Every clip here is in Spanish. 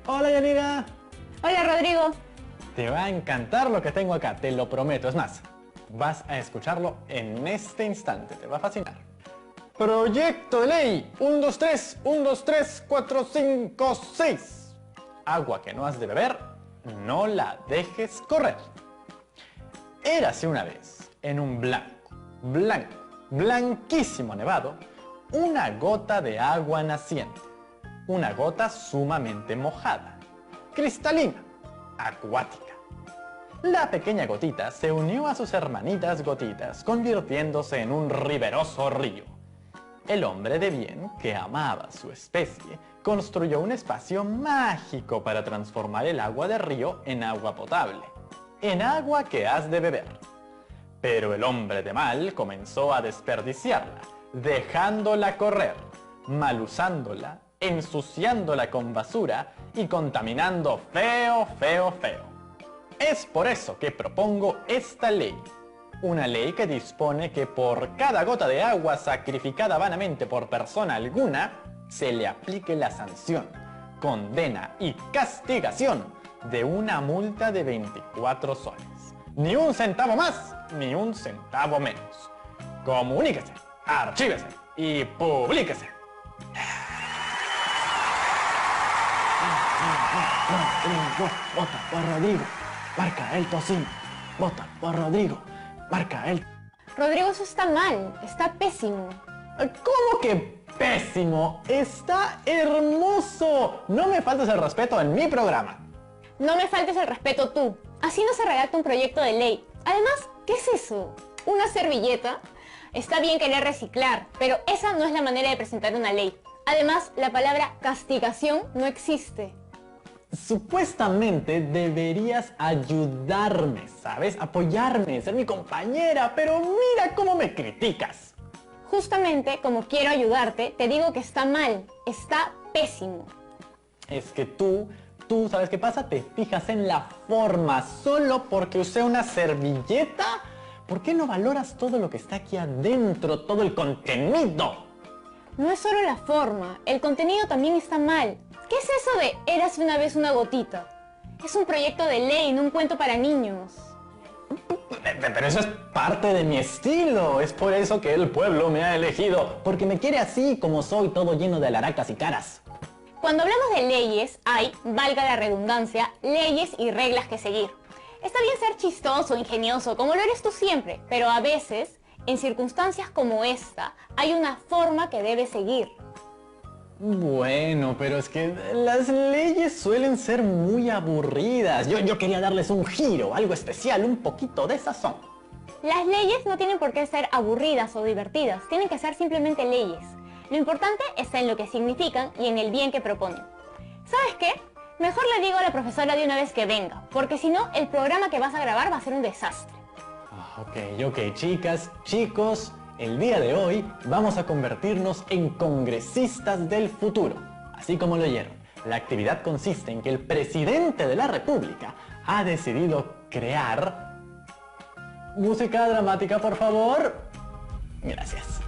Hola, Yanira. Hola, Rodrigo. Te va a encantar lo que tengo acá, te lo prometo. Es más, vas a escucharlo en este instante, te va a fascinar. Proyecto de ley 1, 2, 3, 1, 2, 3, 4, 5, 6. Agua que no has de beber, no la dejes correr. Érase una vez, en un blanquísimo nevado, una gota de agua naciente. Una gota sumamente mojada, cristalina, acuática. La pequeña gotita se unió a sus hermanitas gotitas, convirtiéndose en un riberoso río. El hombre de bien, que amaba su especie, construyó un espacio mágico para transformar el agua del río en agua potable, en agua que has de beber. Pero el hombre de mal comenzó a desperdiciarla, dejándola correr, mal usándola, ensuciándola con basura y contaminando feo. Es por eso que propongo esta ley. Una ley que dispone que por cada gota de agua sacrificada vanamente por persona alguna, se le aplique la sanción, condena y castigación de una multa de 24 soles. Ni un centavo más, ni un centavo menos. Comuníquese, archívese y publíquese. Vota por Rodrigo, marca el tocino. Vota por Rodrigo, marca el... Rodrigo, eso está mal, está pésimo. ¿Cómo que pésimo? Está hermoso. No me faltes el respeto en mi programa. No me faltes el respeto tú. Así no se redacta un proyecto de ley. Además, ¿qué es eso? ¿Una servilleta? Está bien querer reciclar, pero esa no es la manera de presentar una ley. Además, la palabra castigación no existe. Supuestamente deberías ayudarme, ¿sabes? Apoyarme, ser mi compañera, pero mira cómo me criticas. Justamente, como quiero ayudarte, te digo que está mal, está pésimo. Es que tú, ¿sabes qué pasa? Te fijas en la forma, solo porque usé una servilleta. ¿Por qué no valoras todo lo que está aquí adentro, todo el contenido? No es solo la forma, el contenido también está mal. ¿Qué es eso de érase una vez una gotita? Es un proyecto de ley, no un cuento para niños. Pero eso es parte de mi estilo. Es por eso que el pueblo me ha elegido. Porque me quiere así como soy, todo lleno de alaracas y caras. Cuando hablamos de leyes, hay, valga la redundancia, leyes y reglas que seguir. Está bien ser chistoso, ingenioso, como lo eres tú siempre, pero a veces, en circunstancias como esta, hay una forma que debes seguir. Bueno, pero es que las leyes suelen ser muy aburridas. Yo quería darles un giro, algo especial, un poquito de sazón. Las leyes no tienen por qué ser aburridas o divertidas, tienen que ser simplemente leyes. Lo importante está en lo que significan y en el bien que proponen. ¿Sabes qué? Mejor le digo a la profesora de una vez que venga, porque si no, el programa que vas a grabar va a ser un desastre. Ok, chicas, chicos, el día de hoy vamos a convertirnos en congresistas del futuro. Así como lo oyeron, la actividad consiste en que el presidente de la República ha decidido crear... Música dramática, por favor. Gracias.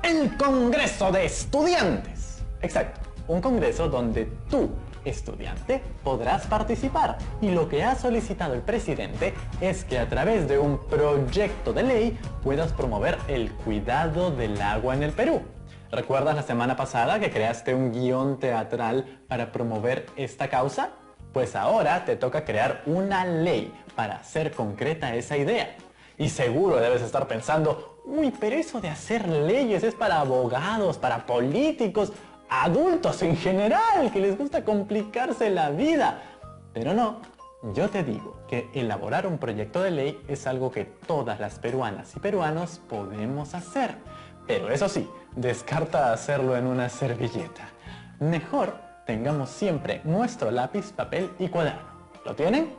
El Congreso de Estudiantes. Exacto, un congreso donde tú, estudiante, podrás participar. Y lo que ha solicitado el presidente es que a través de un proyecto de ley puedas promover el cuidado del agua en el Perú. ¿Recuerdas la semana pasada que creaste un guión teatral para promover esta causa? Pues ahora te toca crear una ley para hacer concreta esa idea. Y seguro debes estar pensando, uy, pero eso de hacer leyes es para abogados, para políticos, adultos en general, que les gusta complicarse la vida. Pero no, yo te digo que elaborar un proyecto de ley es algo que todas las peruanas y peruanos podemos hacer. Pero eso sí, descarta hacerlo en una servilleta. Mejor tengamos siempre nuestro lápiz, papel y cuaderno. ¿Lo tienen?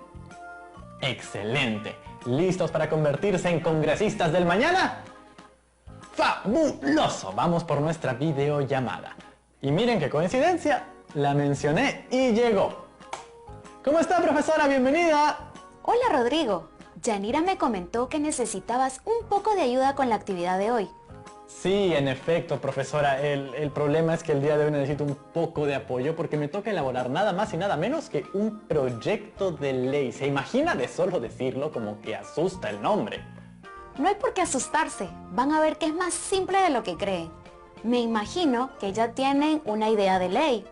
¡Excelente! ¿Listos para convertirse en congresistas del mañana? ¡Fabuloso! Vamos por nuestra videollamada. Y miren qué coincidencia, la mencioné y llegó. ¿Cómo está, profesora? Bienvenida. Hola, Rodrigo. Yanira me comentó que necesitabas un poco de ayuda con la actividad de hoy. Sí, en efecto, profesora. El problema es que el día de hoy necesito un poco de apoyo porque me toca elaborar nada más y nada menos que un proyecto de ley. ¿Se imagina? De solo decirlo como que asusta el nombre. No hay por qué asustarse, van a ver que es más simple de lo que creen. Me imagino que ya tienen una idea de ley.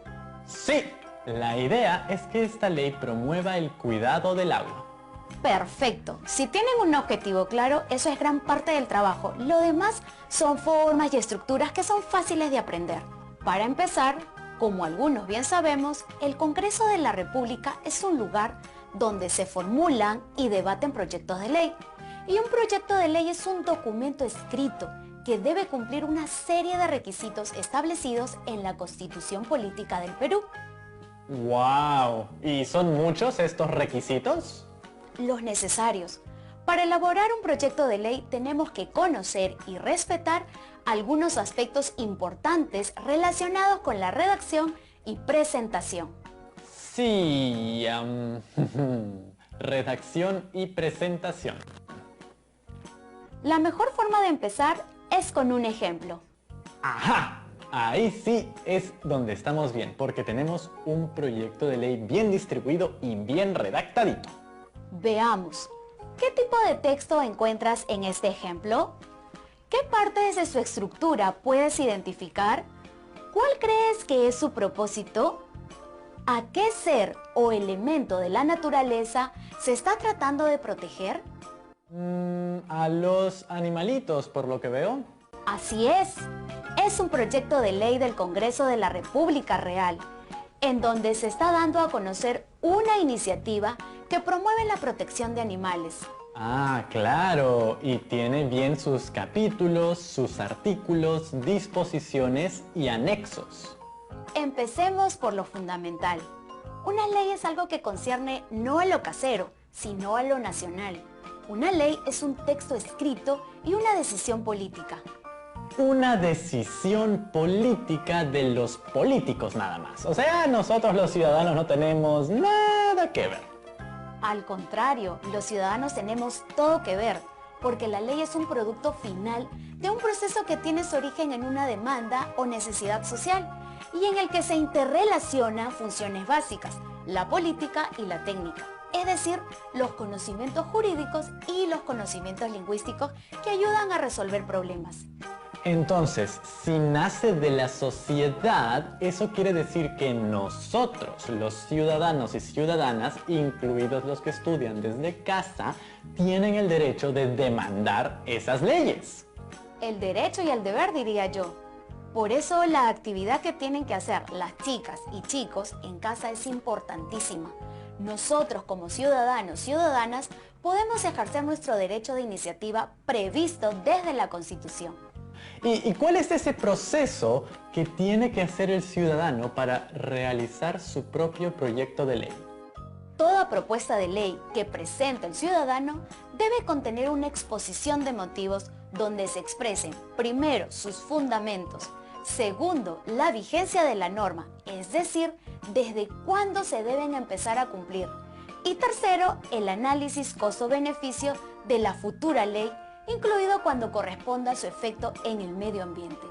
Sí, la idea es que esta ley promueva el cuidado del agua. Perfecto, si tienen un objetivo claro, eso es gran parte del trabajo. Lo demás son formas y estructuras que son fáciles de aprender. Para empezar, como algunos bien sabemos, el Congreso de la República es un lugar donde se formulan y debaten proyectos de ley. Y un proyecto de ley es un documento escrito que debe cumplir una serie de requisitos establecidos en la Constitución Política del Perú. ¡Wow! ¿Y son muchos estos requisitos? Los necesarios. Para elaborar un proyecto de ley tenemos que conocer y respetar algunos aspectos importantes relacionados con la redacción y presentación. Sí, redacción y presentación. La mejor forma de empezar es con un ejemplo. ¡Ajá! Ahí sí es donde estamos bien, porque tenemos un proyecto de ley bien distribuido y bien redactadito. Veamos, ¿qué tipo de texto encuentras en este ejemplo? ¿Qué partes de su estructura puedes identificar? ¿Cuál crees que es su propósito? ¿A qué ser o elemento de la naturaleza se está tratando de proteger? A los animalitos, por lo que veo. Así es un proyecto de ley del Congreso de la República Real, en donde se está dando a conocer una iniciativa que promueve la protección de animales. Ah, claro, y tiene bien sus capítulos, sus artículos, disposiciones y anexos. Empecemos por lo fundamental. Una ley es algo que concierne no a lo casero, sino a lo nacional. Una ley es un texto escrito y una decisión política. Una decisión política de los políticos nada más. O sea, nosotros los ciudadanos no tenemos nada que ver. Al contrario, los ciudadanos tenemos todo que ver, porque la ley es un producto final de un proceso que tiene su origen en una demanda o necesidad social y en el que se interrelacionan funciones básicas, la política y la técnica. Es decir, los conocimientos jurídicos y los conocimientos lingüísticos que ayudan a resolver problemas. Entonces, si nace de la sociedad, eso quiere decir que nosotros, los ciudadanos y ciudadanas, incluidos los que estudian desde casa, tienen el derecho de demandar esas leyes. El derecho y el deber, diría yo. Por eso la actividad que tienen que hacer las chicas y chicos en casa es importantísima. Nosotros como ciudadanos, ciudadanas, podemos ejercer nuestro derecho de iniciativa previsto desde la Constitución. ¿Y cuál es ese proceso que tiene que hacer el ciudadano para realizar su propio proyecto de ley? Toda propuesta de ley que presente el ciudadano debe contener una exposición de motivos donde se expresen, primero, sus fundamentos, segundo, la vigencia de la norma, es decir, desde cuándo se deben empezar a cumplir, y tercero, el análisis costo-beneficio de la futura ley, incluido cuando corresponda a su efecto en el medio ambiente.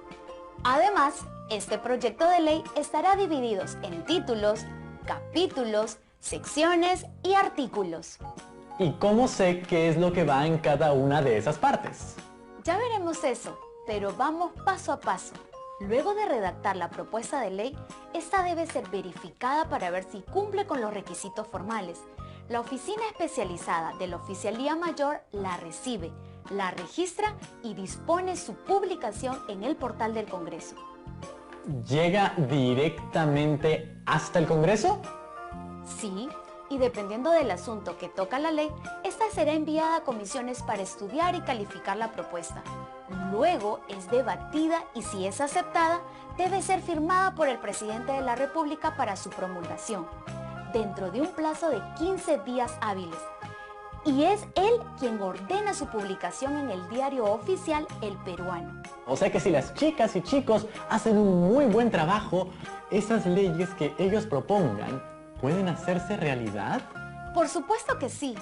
Además, este proyecto de ley estará dividido en títulos, capítulos, secciones y artículos. ¿Y cómo sé qué es lo que va en cada una de esas partes? Ya veremos eso, pero vamos paso a paso. Luego de redactar la propuesta de ley, esta debe ser verificada para ver si cumple con los requisitos formales. La oficina especializada de la Oficialía Mayor la recibe, la registra y dispone su publicación en el portal del Congreso. ¿Llega directamente hasta el Congreso? Sí, y dependiendo del asunto que toca la ley, esta será enviada a comisiones para estudiar y calificar la propuesta. Luego es debatida y si es aceptada, debe ser firmada por el presidente de la República para su promulgación, dentro de un plazo de 15 días hábiles. Y es él quien ordena su publicación en el diario oficial El Peruano. O sea que si las chicas y chicos hacen un muy buen trabajo, esas leyes que ellos propongan, ¿pueden hacerse realidad? Por supuesto que sí.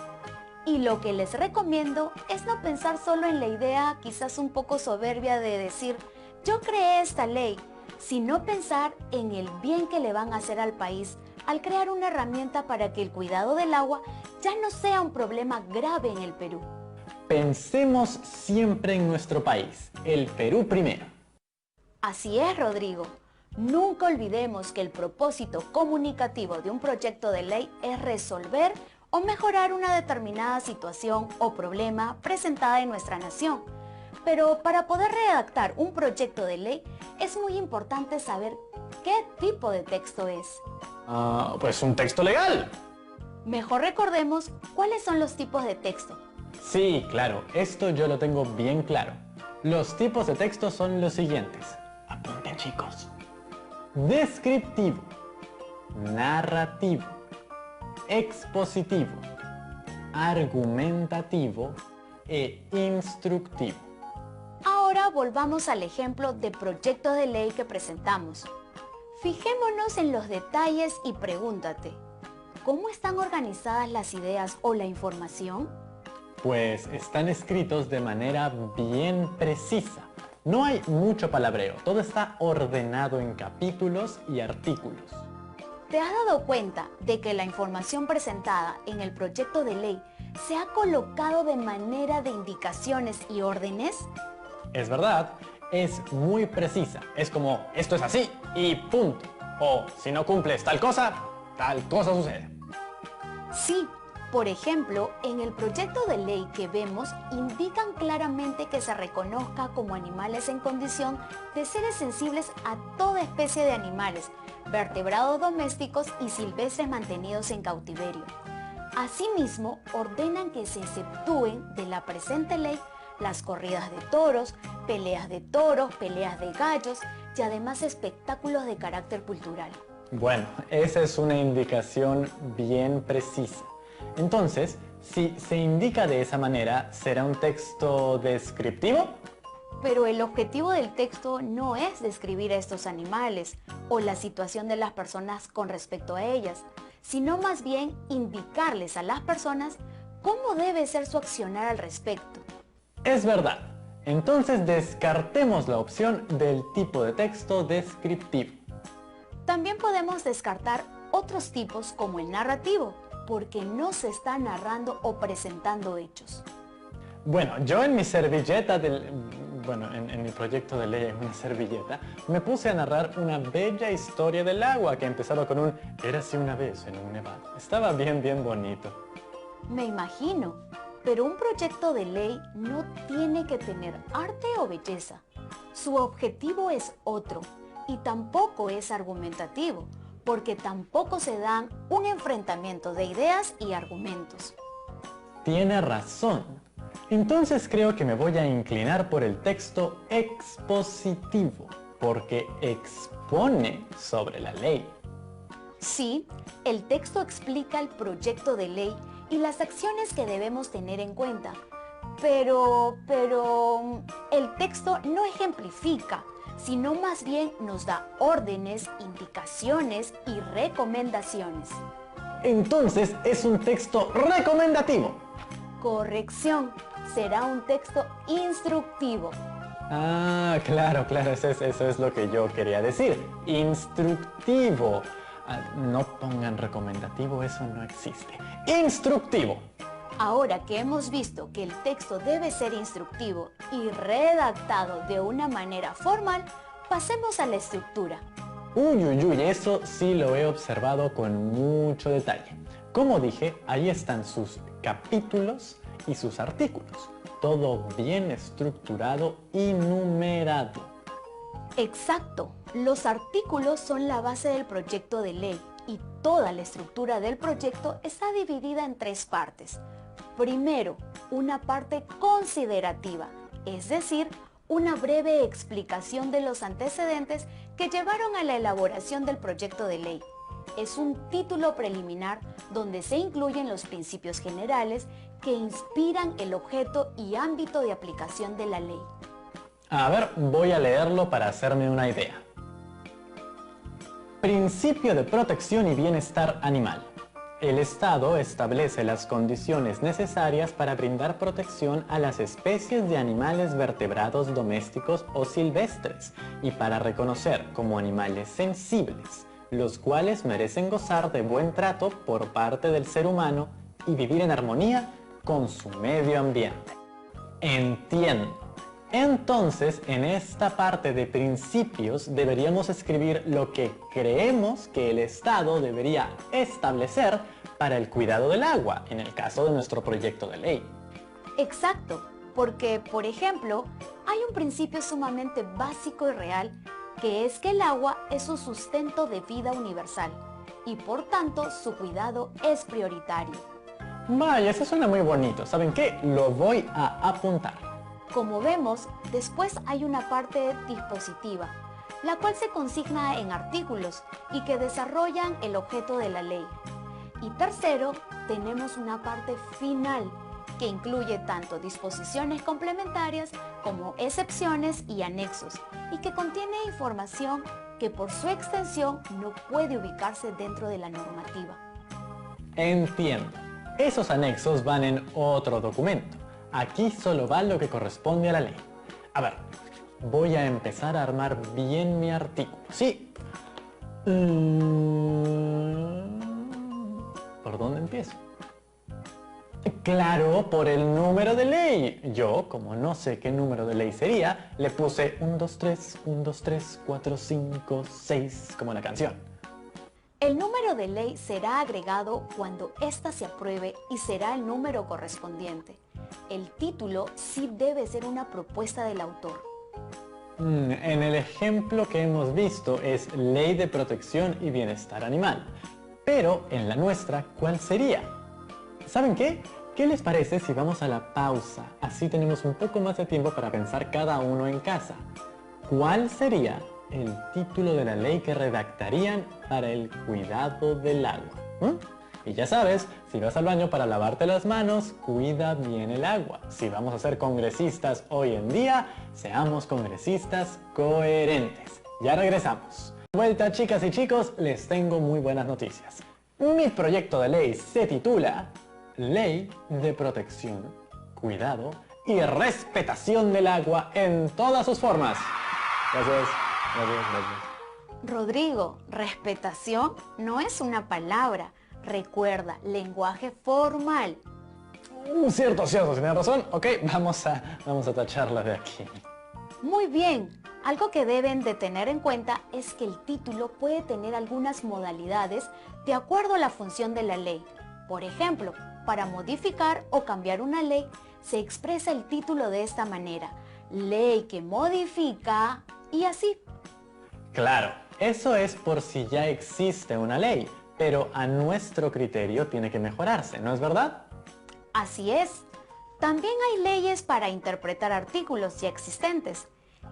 Y lo que les recomiendo es no pensar solo en la idea quizás un poco soberbia de decir, yo creé esta ley, sino pensar en el bien que le van a hacer al país al crear una herramienta para que el cuidado del agua ya no sea un problema grave en el Perú. Pensemos siempre en nuestro país, el Perú primero. Así es, Rodrigo. Nunca olvidemos que el propósito comunicativo de un proyecto de ley es resolver o mejorar una determinada situación o problema presentada en nuestra nación. Pero para poder redactar un proyecto de ley es muy importante saber qué tipo de texto es. Pues un texto legal. Mejor recordemos cuáles son los tipos de texto. Sí, claro, esto yo lo tengo bien claro. Los tipos de texto son los siguientes. Apunten, chicos. Descriptivo, narrativo, expositivo, argumentativo e instructivo. Ahora volvamos al ejemplo de proyecto de ley que presentamos. Fijémonos en los detalles y pregúntate, ¿cómo están organizadas las ideas o la información? Pues están escritos de manera bien precisa. No hay mucho palabreo, todo está ordenado en capítulos y artículos. ¿Te has dado cuenta de que la información presentada en el proyecto de ley se ha colocado de manera de indicaciones y órdenes? Es verdad, es muy precisa. Es como, esto es así y punto. O, si no cumples tal cosa sucede. Sí, por ejemplo, en el proyecto de ley que vemos indican claramente que se reconozca como animales en condición de seres sensibles a toda especie de animales, vertebrados domésticos y silvestres mantenidos en cautiverio. Asimismo, ordenan que se exceptúen de la presente ley las corridas de toros, peleas de gallos y además espectáculos de carácter cultural. Bueno, esa es una indicación bien precisa. Entonces, si se indica de esa manera, ¿será un texto descriptivo? Pero el objetivo del texto no es describir a estos animales o la situación de las personas con respecto a ellas, sino más bien indicarles a las personas cómo debe ser su accionar al respecto. Es verdad. Entonces descartemos la opción del tipo de texto descriptivo. También podemos descartar otros tipos como el narrativo, porque no se está narrando o presentando hechos. Bueno, yo en mi servilleta en mi proyecto de ley en una servilleta, me puse a narrar una bella historia del agua que empezaba con un érase una vez en un nevado. Estaba bien bonito. Me imagino, pero un proyecto de ley no tiene que tener arte o belleza. Su objetivo es otro y tampoco es argumentativo, porque tampoco se dan un enfrentamiento de ideas y argumentos. Tiene razón. Entonces creo que me voy a inclinar por el texto expositivo, porque expone sobre la ley. Sí, el texto explica el proyecto de ley y las acciones que debemos tener en cuenta. Pero el texto no ejemplifica, sino más bien nos da órdenes, indicaciones y recomendaciones. Entonces es un texto recomendativo. Corrección, será un texto instructivo. Ah, claro, eso es lo que yo quería decir. Instructivo. No pongan recomendativo, eso no existe. Instructivo. Ahora que hemos visto que el texto debe ser instructivo y redactado de una manera formal, pasemos a la estructura. Uy, eso sí lo he observado con mucho detalle. Como dije, ahí están sus capítulos y sus artículos. Todo bien estructurado y numerado. Exacto, los artículos son la base del proyecto de ley y toda la estructura del proyecto está dividida en 3 partes. Primero, una parte considerativa, es decir, una breve explicación de los antecedentes que llevaron a la elaboración del proyecto de ley. Es un título preliminar donde se incluyen los principios generales que inspiran el objeto y ámbito de aplicación de la ley. A ver, voy a leerlo para hacerme una idea. Principio de protección y bienestar animal. El Estado establece las condiciones necesarias para brindar protección a las especies de animales vertebrados domésticos o silvestres y para reconocer como animales sensibles, los cuales merecen gozar de buen trato por parte del ser humano y vivir en armonía con su medio ambiente. Entiendo. Entonces, en esta parte de principios deberíamos escribir lo que creemos que el Estado debería establecer para el cuidado del agua, en el caso de nuestro proyecto de ley. Exacto, porque, por ejemplo, hay un principio sumamente básico y real, que es que el agua es un sustento de vida universal y por tanto su cuidado es prioritario. Vaya, eso suena muy bonito. ¿Saben qué? Lo voy a apuntar. Como vemos, después hay una parte dispositiva, la cual se consigna en artículos y que desarrollan el objeto de la ley. Y tercero, tenemos una parte final, que incluye tanto disposiciones complementarias como excepciones y anexos, y que contiene información que por su extensión no puede ubicarse dentro de la normativa. Entiendo. Esos anexos van en otro documento. Aquí solo va lo que corresponde a la ley. A ver, voy a empezar a armar bien mi artículo. Sí. ¿Por dónde empiezo? Claro, por el número de ley. Yo, como no sé qué número de ley sería, le puse 1, 2, 3, 1, 2, 3, 4, 5, 6, como la canción. El número de ley será agregado cuando ésta se apruebe y será el número correspondiente. El título sí debe ser una propuesta del autor. En el ejemplo que hemos visto es Ley de Protección y Bienestar Animal. Pero en la nuestra, ¿cuál sería? ¿Saben qué? ¿Qué les parece si vamos a la pausa? Así tenemos un poco más de tiempo para pensar cada uno en casa. ¿Cuál sería el título de la ley que redactarían para el cuidado del agua? Y ya sabes, si vas al baño para lavarte las manos, cuida bien el agua. Si vamos a ser congresistas hoy en día, seamos congresistas coherentes. Ya regresamos. Vuelta, chicas y chicos, les tengo muy buenas noticias. Mi proyecto de ley se titula Ley de Protección, Cuidado y Respetación del Agua en todas sus formas. Gracias. Rodrigo, respetación no es una palabra. Recuerda, lenguaje formal. Cierto, tiene razón. Ok, vamos a tacharla de aquí. Muy bien. Algo que deben de tener en cuenta es que el título puede tener algunas modalidades de acuerdo a la función de la ley. Por ejemplo, para modificar o cambiar una ley, se expresa el título de esta manera. Ley que modifica y así. Claro, eso es por si ya existe una ley, pero a nuestro criterio tiene que mejorarse, ¿no es verdad? Así es. También hay leyes para interpretar artículos ya existentes.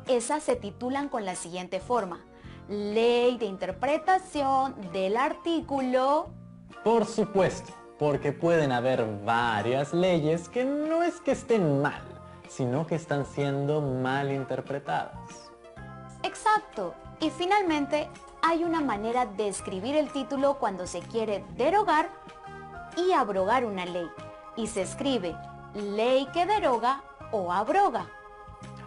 Esas se titulan con la siguiente forma. Ley de interpretación del artículo... Por supuesto, porque pueden haber varias leyes que no es que estén mal, sino que están siendo mal interpretadas. Exacto. Y finalmente, hay una manera de escribir el título cuando se quiere derogar y abrogar una ley. Y se escribe ley que deroga o abroga.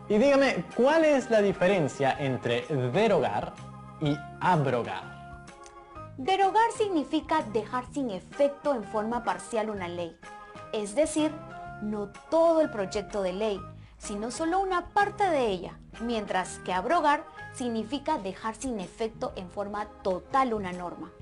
Y dígame, ¿cuál es la diferencia entre derogar y abrogar? Derogar significa dejar sin efecto en forma parcial una ley. Es decir, no todo el proyecto de ley, sino solo una parte de ella. Mientras que abrogar significa dejar sin efecto en forma total una norma.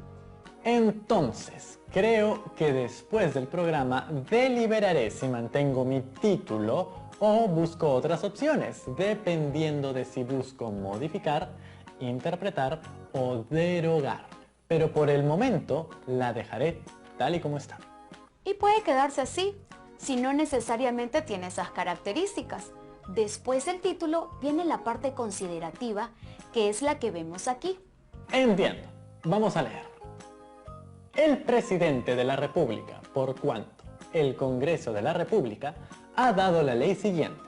Entonces, creo que después del programa deliberaré si mantengo mi título o busco otras opciones, dependiendo de si busco modificar, interpretar o derogar. Pero por el momento la dejaré tal y como está. Y puede quedarse así, si no necesariamente tiene esas características. Después del título viene la parte considerativa, que es la que vemos aquí. Entiendo. Vamos a leer. El presidente de la República, por cuanto el Congreso de la República ha dado la ley siguiente.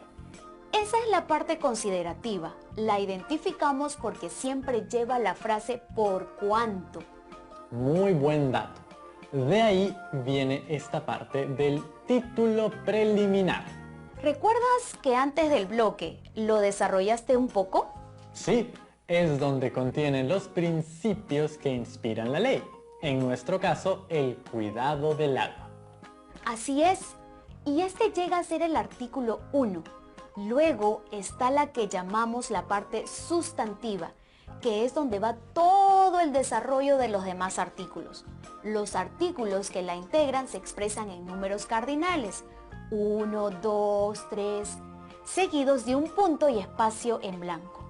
Esa es la parte considerativa. La identificamos porque siempre lleva la frase por cuanto. Muy buen dato. De ahí viene esta parte del título preliminar. ¿Recuerdas que antes del bloque lo desarrollaste un poco? Sí, es donde contienen los principios que inspiran la ley. En nuestro caso, el cuidado del agua. Así es, y este llega a ser el artículo 1. Luego está la que llamamos la parte sustantiva, que es donde va todo el desarrollo de los demás artículos. Los artículos que la integran se expresan en números cardinales, 1, 2, 3, seguidos de un punto y espacio en blanco.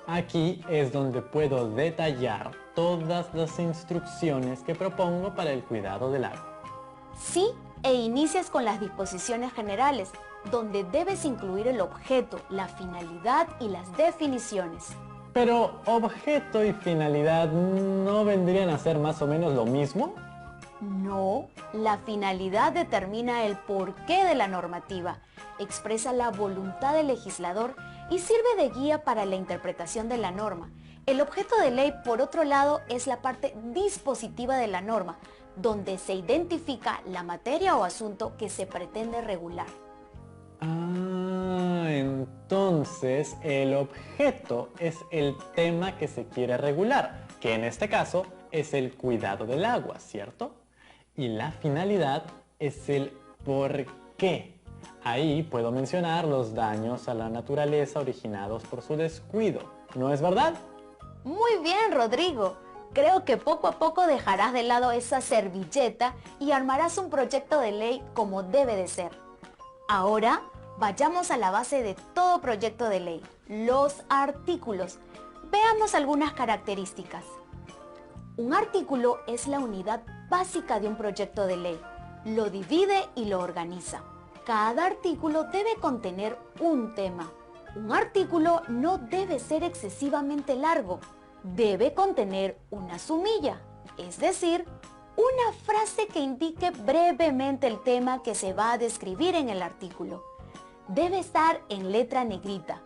Aquí es donde puedo detallar todas las instrucciones que propongo para el cuidado del agua. Sí, e inicias con las disposiciones generales, donde debes incluir el objeto, la finalidad y las definiciones. Pero objeto y finalidad ¿no vendrían a ser más o menos lo mismo? No, la finalidad determina el porqué de la normativa, expresa la voluntad del legislador y sirve de guía para la interpretación de la norma. El objeto de ley, por otro lado, es la parte dispositiva de la norma, donde se identifica la materia o asunto que se pretende regular. Ah, entonces el objeto es el tema que se quiere regular, que en este caso es el cuidado del agua, ¿cierto? Y la finalidad es el por qué. Ahí puedo mencionar los daños a la naturaleza originados por su descuido, ¿no es verdad? Muy bien, Rodrigo. Creo que poco a poco dejarás de lado esa servilleta y armarás un proyecto de ley como debe de ser. Ahora, vayamos a la base de todo proyecto de ley, los artículos. Veamos algunas características. Un artículo es la unidad básica de un proyecto de ley. Lo divide y lo organiza. Cada artículo debe contener un tema. Un artículo no debe ser excesivamente largo. Debe contener una sumilla, es decir, una frase que indique brevemente el tema que se va a describir en el artículo. Debe estar en letra negrita.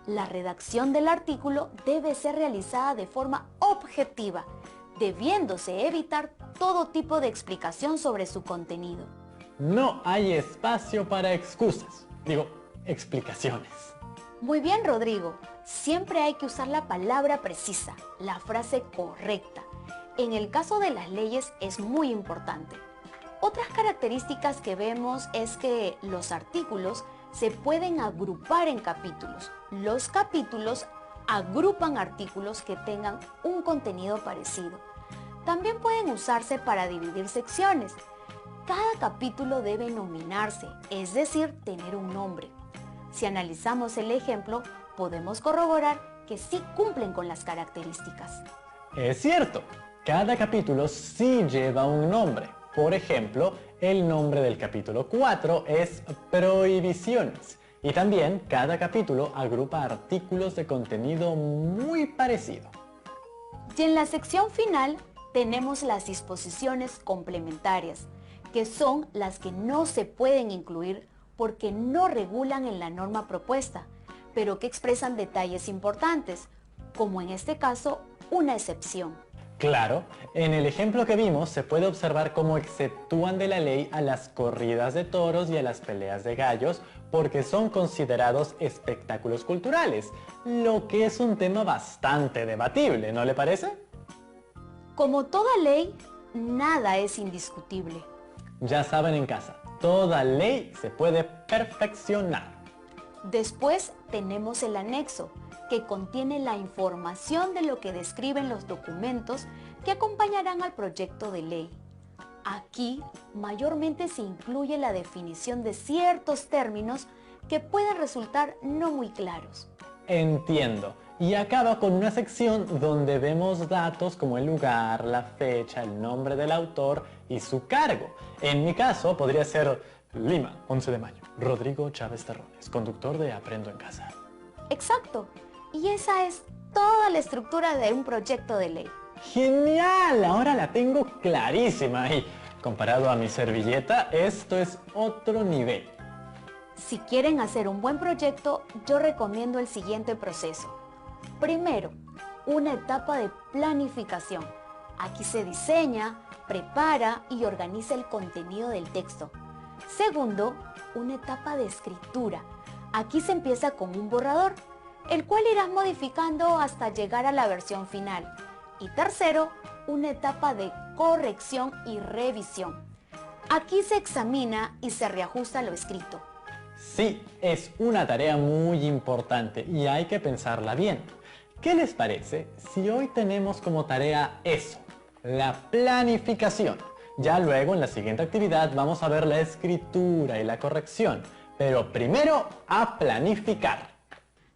La redacción del artículo debe ser realizada de forma objetiva, debiéndose evitar todo tipo de explicación sobre su contenido. No hay espacio para excusas, explicaciones. Muy bien, Rodrigo. Siempre hay que usar la palabra precisa, la frase correcta. En el caso de las leyes es muy importante. Otras características que vemos es que los artículos se pueden agrupar en capítulos. Los capítulos agrupan artículos que tengan un contenido parecido. También pueden usarse para dividir secciones. Cada capítulo debe nominarse, es decir, tener un nombre. Si analizamos el ejemplo, podemos corroborar que sí cumplen con las características. Es cierto, cada capítulo sí lleva un nombre. Por ejemplo, el nombre del capítulo 4 es Prohibiciones. Y también cada capítulo agrupa artículos de contenido muy parecido. Y en la sección final tenemos las disposiciones complementarias, que son las que no se pueden incluir porque no regulan en la norma propuesta, pero que expresan detalles importantes, como en este caso, una excepción. Claro, en el ejemplo que vimos se puede observar cómo exceptúan de la ley a las corridas de toros y a las peleas de gallos porque son considerados espectáculos culturales, lo que es un tema bastante debatible, ¿no le parece? Como toda ley, nada es indiscutible. Ya saben en casa, toda ley se puede perfeccionar. Después tenemos el anexo, que contiene la información de lo que describen los documentos que acompañarán al proyecto de ley. Aquí, mayormente se incluye la definición de ciertos términos que pueden resultar no muy claros. Entiendo. Y acaba con una sección donde vemos datos como el lugar, la fecha, el nombre del autor y su cargo. En mi caso podría ser Lima, 11 de mayo. Rodrigo Chávez Terrones, conductor de Aprendo en Casa. Exacto. Y esa es toda la estructura de un proyecto de ley. ¡Genial! Ahora la tengo clarísima y comparado a mi servilleta, esto es otro nivel. Si quieren hacer un buen proyecto, yo recomiendo el siguiente proceso. Primero, una etapa de planificación. Aquí se diseña, prepara y organiza el contenido del texto. Segundo, una etapa de escritura. Aquí se empieza con un borrador, el cual irás modificando hasta llegar a la versión final. Y tercero, una etapa de corrección y revisión. Aquí se examina y se reajusta lo escrito. Sí, es una tarea muy importante y hay que pensarla bien. ¿Qué les parece si hoy tenemos como tarea eso, la planificación? Ya luego en la siguiente actividad vamos a ver la escritura y la corrección, pero primero a planificar.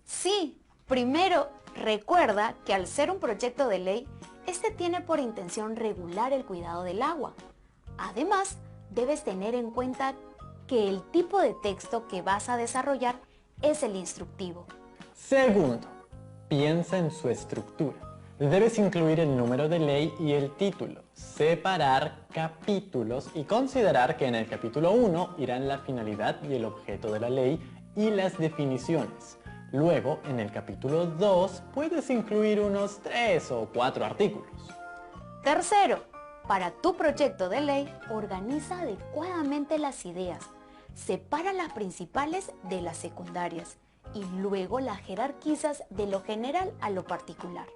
Sí, primero recuerda que al ser un proyecto de ley, este tiene por intención regular el cuidado del agua. Además, debes tener en cuenta que el tipo de texto que vas a desarrollar es el instructivo. Segundo, piensa en su estructura. Debes incluir el número de ley y el título, separar capítulos y considerar que en el capítulo 1 irán la finalidad y el objeto de la ley y las definiciones. Luego, en el capítulo 2, puedes incluir unos 3 o 4 artículos. Tercero, para tu proyecto de ley, organiza adecuadamente las ideas. Separa las principales de las secundarias y luego las jerarquizas de lo general a lo particular.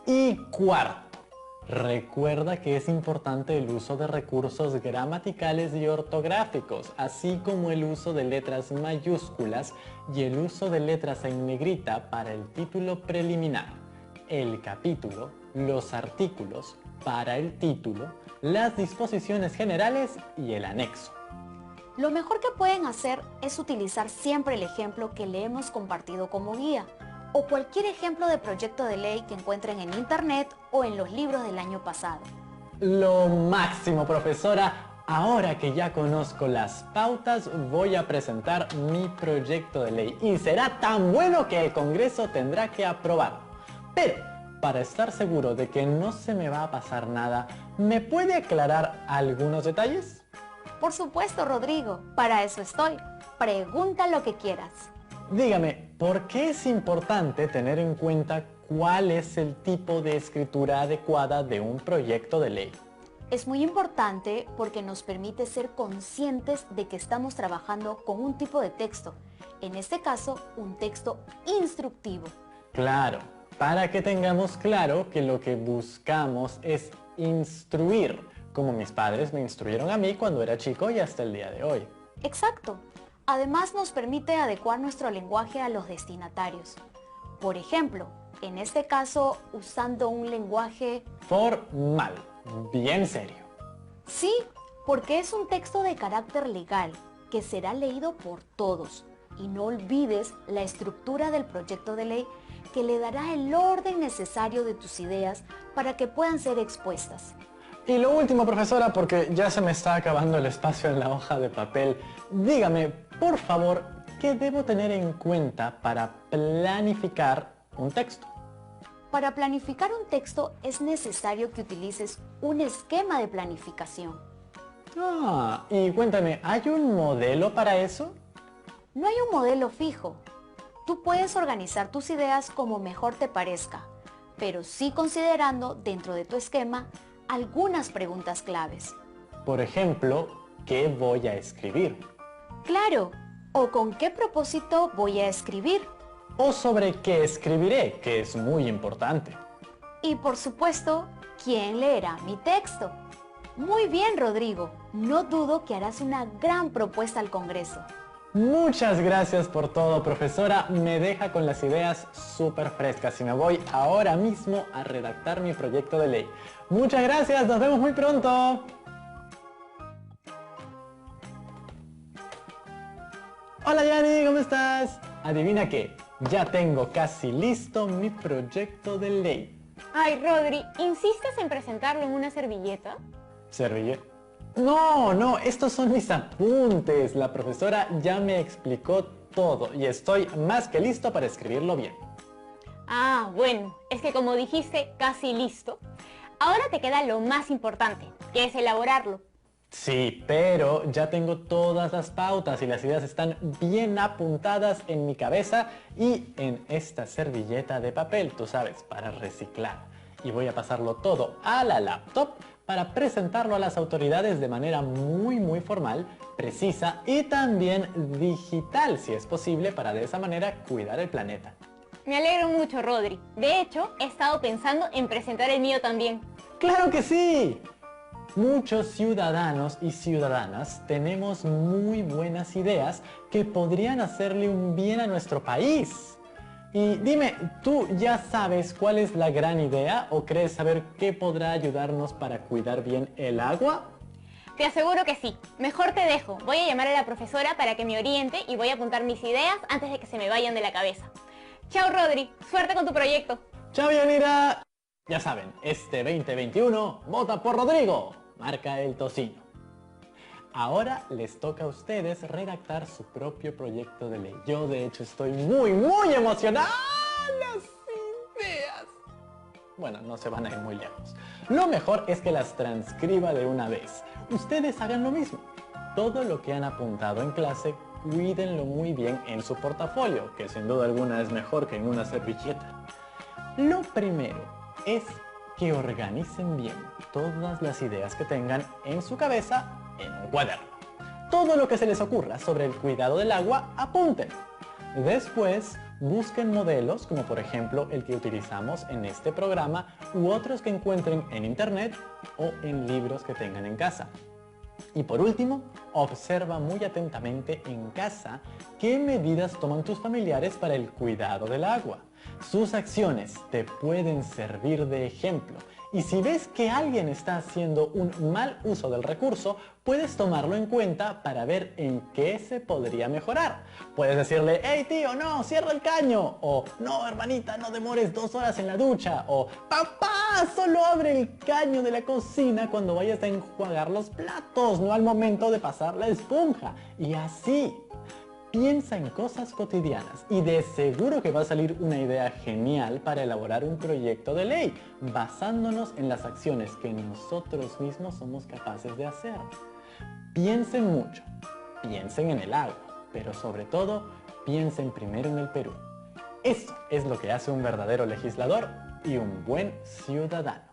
Y cuarto, recuerda que es importante el uso de recursos gramaticales y ortográficos, así como el uso de letras mayúsculas y el uso de letras en negrita para el título preliminar, el capítulo, los artículos, para el título, las disposiciones generales y el anexo. Lo mejor que pueden hacer es utilizar siempre el ejemplo que le hemos compartido como guía o cualquier ejemplo de proyecto de ley que encuentren en internet o en los libros del año pasado. Lo máximo, profesora. Ahora que ya conozco las pautas, voy a presentar mi proyecto de ley y será tan bueno que el Congreso tendrá que aprobarlo. Pero, para estar seguro de que no se me va a pasar nada, ¿me puede aclarar algunos detalles? Por supuesto, Rodrigo, para eso estoy. Pregunta lo que quieras. Dígame, ¿por qué es importante tener en cuenta cuál es el tipo de escritura adecuada de un proyecto de ley? Es muy importante porque nos permite ser conscientes de que estamos trabajando con un tipo de texto, en este caso, un texto instructivo. Claro, para que tengamos claro que lo que buscamos es instruir, como mis padres me instruyeron a mí cuando era chico y hasta el día de hoy. Exacto. Además nos permite adecuar nuestro lenguaje a los destinatarios. Por ejemplo, en este caso, usando un lenguaje Formal, bien serio. Sí, porque es un texto de carácter legal que será leído por todos. Y no olvides la estructura del proyecto de ley que le dará el orden necesario de tus ideas para que puedan ser expuestas. Y lo último, profesora, porque ya se me está acabando el espacio en la hoja de papel. Dígame, por favor, ¿qué debo tener en cuenta para planificar un texto? Para planificar un texto es necesario que utilices un esquema de planificación. Ah, y cuéntame, ¿hay un modelo para eso? No hay un modelo fijo. Tú puedes organizar tus ideas como mejor te parezca, pero sí considerando dentro de tu esquema algunas preguntas claves. Por ejemplo, ¿qué voy a escribir? Claro, o con qué propósito voy a escribir. O sobre qué escribiré, que es muy importante. Y por supuesto, ¿quién leerá mi texto? Muy bien, Rodrigo. No dudo que harás una gran propuesta al Congreso. Muchas gracias por todo, profesora. Me deja con las ideas súper frescas y me voy ahora mismo a redactar mi proyecto de ley. Muchas gracias, nos vemos muy pronto. Hola Yanni, ¿cómo estás? Adivina qué, ya tengo casi listo mi proyecto de ley. Ay, Rodri, ¿insistes en presentarlo en una servilleta? ¿Servilleta? No, estos son mis apuntes. La profesora ya me explicó todo y estoy más que listo para escribirlo bien. Ah, bueno, es que como dijiste, casi listo. Ahora te queda lo más importante, que es elaborarlo. Sí, pero ya tengo todas las pautas y las ideas están bien apuntadas en mi cabeza y en esta servilleta de papel, tú sabes, para reciclar. Y voy a pasarlo todo a la laptop para presentarlo a las autoridades de manera muy formal, precisa y también digital, si es posible, para de esa manera cuidar el planeta. Me alegro mucho, Rodri. De hecho, he estado pensando en presentar el mío también. ¡Claro que sí! Muchos ciudadanos y ciudadanas tenemos muy buenas ideas que podrían hacerle un bien a nuestro país. Y dime, ¿tú ya sabes cuál es la gran idea o crees saber qué podrá ayudarnos para cuidar bien el agua? Te aseguro que sí. Mejor te dejo. Voy a llamar a la profesora para que me oriente y voy a apuntar mis ideas antes de que se me vayan de la cabeza. Chao, Rodri. Suerte con tu proyecto. ¡Chao, Yanira! Ya saben, este 2021, vota por Rodrigo. Marca el tocino. Ahora les toca a ustedes redactar su propio proyecto de ley. Yo de hecho estoy muy emocionado. ¡Las ideas! Bueno, no se van a ir muy lejos. Lo mejor es que las transcriba de una vez. Ustedes hagan lo mismo. Todo lo que han apuntado en clase, cuídenlo muy bien en su portafolio, que sin duda alguna es mejor que en una servilleta. Lo primero es que organicen bien todas las ideas que tengan en su cabeza en un cuaderno. Todo lo que se les ocurra sobre el cuidado del agua, apunten. Después, busquen modelos como por ejemplo el que utilizamos en este programa u otros que encuentren en internet o en libros que tengan en casa. Y por último, observa muy atentamente en casa qué medidas toman tus familiares para el cuidado del agua. Sus acciones te pueden servir de ejemplo y si ves que alguien está haciendo un mal uso del recurso, puedes tomarlo en cuenta para ver en qué se podría mejorar. Puedes decirle, hey tío, no, cierra el caño, o no hermanita, no demores 2 horas en la ducha, o papá, solo abre el caño de la cocina cuando vayas a enjuagar los platos, no al momento de pasar la esponja, y así. Piensa en cosas cotidianas y de seguro que va a salir una idea genial para elaborar un proyecto de ley, basándonos en las acciones que nosotros mismos somos capaces de hacer. Piensen mucho, piensen en el agua, pero sobre todo, piensen primero en el Perú. Eso es lo que hace un verdadero legislador y un buen ciudadano.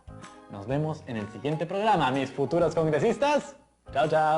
Nos vemos en el siguiente programa, mis futuros congresistas. Chao, chao.